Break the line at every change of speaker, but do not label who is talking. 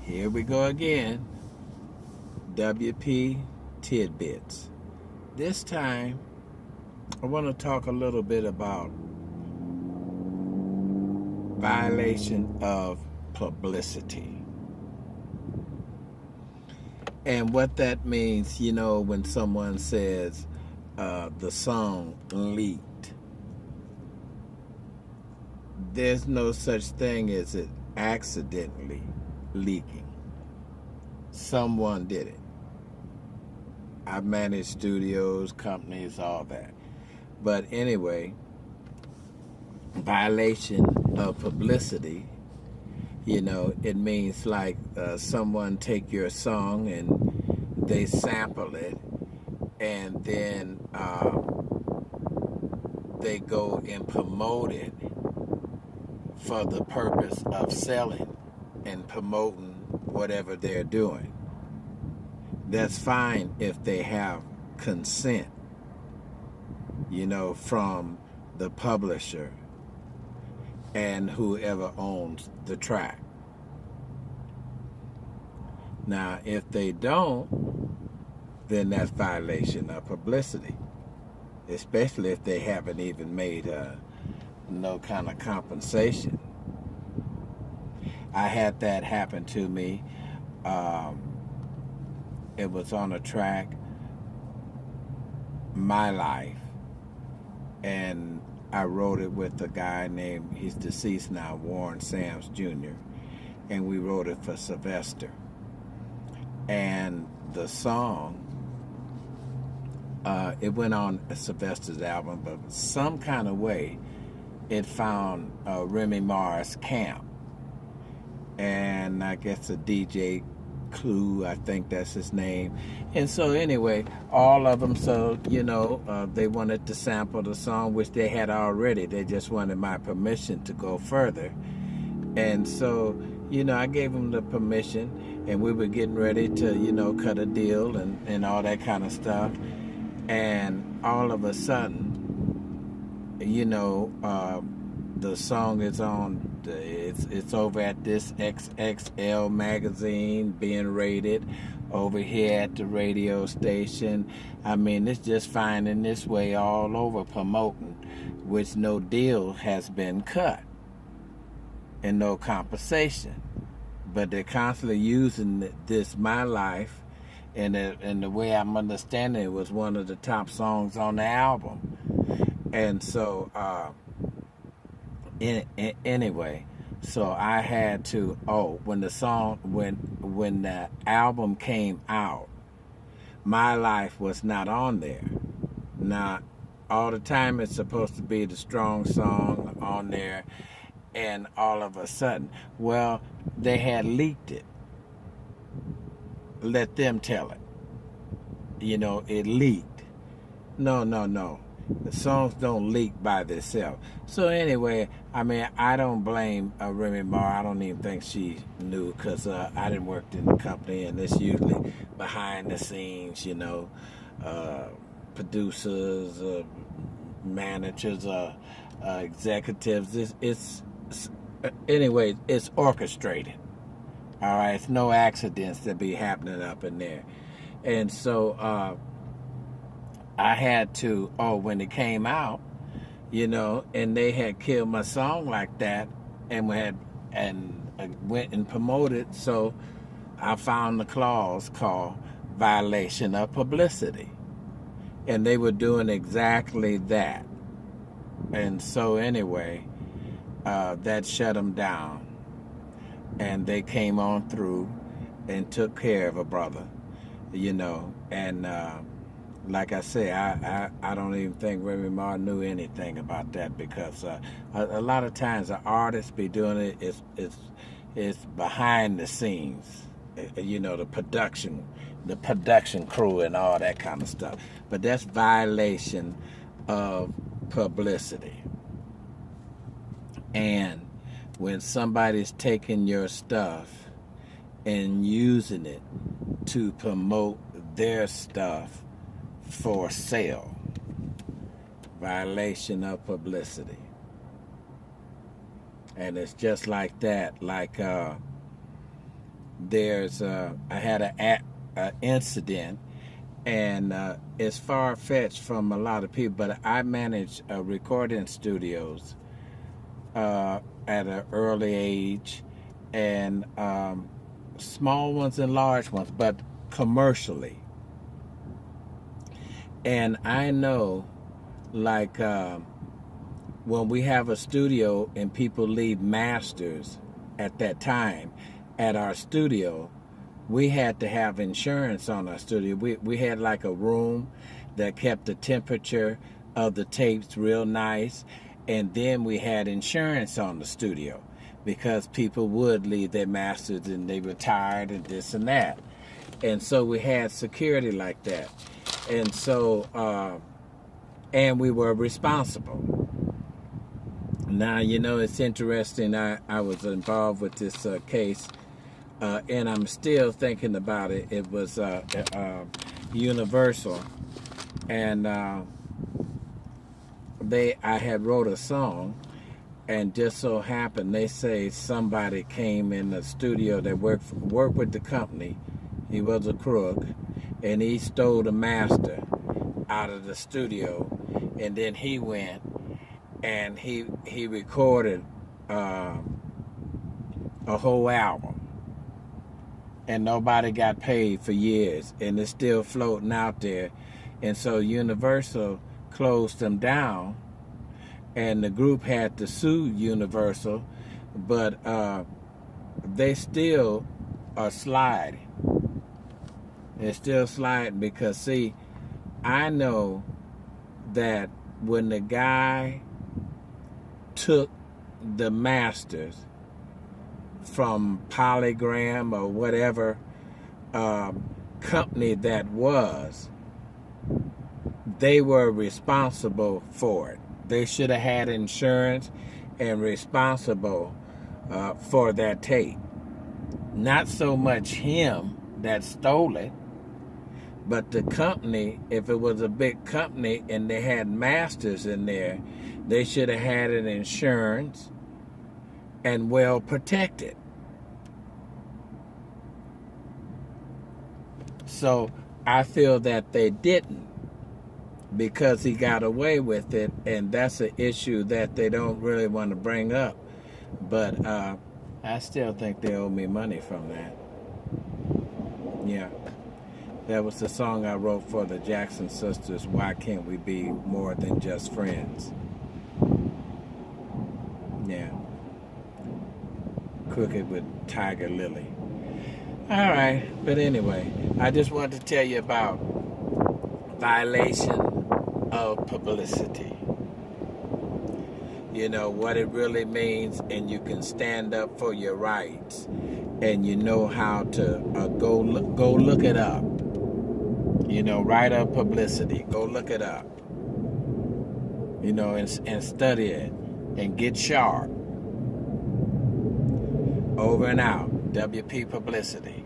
Here we go again. WP Tid Bits. This time, I want to talk a little bit about violation of publicity. And what that means, when someone says the song leaked, there's no such thing as it accidentally leaking. Someone did it. I've managed studios, companies, all that. But anyway, violation of publicity, it means like someone take your song and they sample it, and then they go and promote it for the purpose of selling and promoting whatever they're doing. That's fine if they have consent, from the publisher and whoever owns the track. Now, if they don't, then that's violation of publicity, especially if they haven't even made no kind of compensation. I had that happen to me. It was on a track, My Life, and I wrote it with a guy named, he's deceased now, Warren Sams Jr., and we wrote it for Sylvester. And the song, it went on Sylvester's album, but some kind of way it found Remy Ma's camp. And I guess a DJ Clue, I think that's his name. And so anyway, all of them, so, they wanted to sample the song, which they had already. They just wanted my permission to go further. And so, I gave them the permission, and we were getting ready to, cut a deal and all that kind of stuff. And all of a sudden, the song is on, it's over at this XXL magazine being rated, over here at the radio station. I mean, it's just finding this way all over promoting, which no deal has been cut and no compensation. But they're constantly using this My Life, and the way I'm understanding it was one of the top songs on the album. And so, anyway, so I had to, when the album came out, My Life was not on there. Now, all the time it's supposed to be the strong song on there, and all of a sudden, well, they had leaked it. Let them tell it. It leaked. No. The songs don't leak by themselves. So anyway, I mean, I don't blame Remy Ma. I don't even think she knew, because I didn't work in the company, and it's usually behind the scenes, producers, managers, executives. Anyway, it's orchestrated. All right, it's no accidents that be happening up in there. And so I had to, when it came out, and they had killed my song like that, and went and promoted. So I found the clause called violation of publicity, and they were doing exactly that. And so anyway, that shut them down, and they came on through and took care of a brother, and like I say, I don't even think Remy Ma knew anything about that, because a lot of times the artists be doing it, it's behind the scenes, the production crew and all that kind of stuff. But that's violation of publicity. And when somebody's taking your stuff and using it to promote their stuff for sale, violation of publicity. And it's just like that, like I had a incident, and it's far-fetched from a lot of people, but I managed recording studios at an early age, and small ones and large ones, but commercially. And I know, like, when we have a studio and people leave masters at that time at our studio, we had to have insurance on our studio. We had like a room that kept the temperature of the tapes real nice, and then we had insurance on the studio because people would leave their masters and they were tired and this and that. And so we had security like that. And so, and we were responsible. Now, you know, it's interesting. I was involved with this case, and I'm still thinking about it. It was Universal, and I had wrote a song, and just so happened, they say somebody came in the studio that worked with the company. He was a crook, and he stole the master out of the studio, and then he went and he recorded a whole album, and nobody got paid for years, and it's still floating out there. And so Universal closed them down, and the group had to sue Universal, but they still are sliding. They're still sliding because, see, I know that when the guy took the masters from Polygram or whatever company that was, they were responsible for it. They should have had insurance and responsible for that tape. Not so much him that stole it, but the company. If it was a big company and they had masters in there, they should have had an insurance and well protected. So I feel that they didn't, because he got away with it, and that's an issue that they don't really want to bring up. But I still think they owe me money from that. Yeah. That was the song I wrote for the Jackson Sisters, Why Can't We Be More Than Just Friends? Yeah. Crooked with Tiger Lily. All right, but anyway, I just wanted to tell you about violation of publicity. You know what it really means, and you can stand up for your rights, and you know how to go look it up. You know, write up publicity. Go look it up. You know, and study it and get sharp. Over and out. WP Publicity.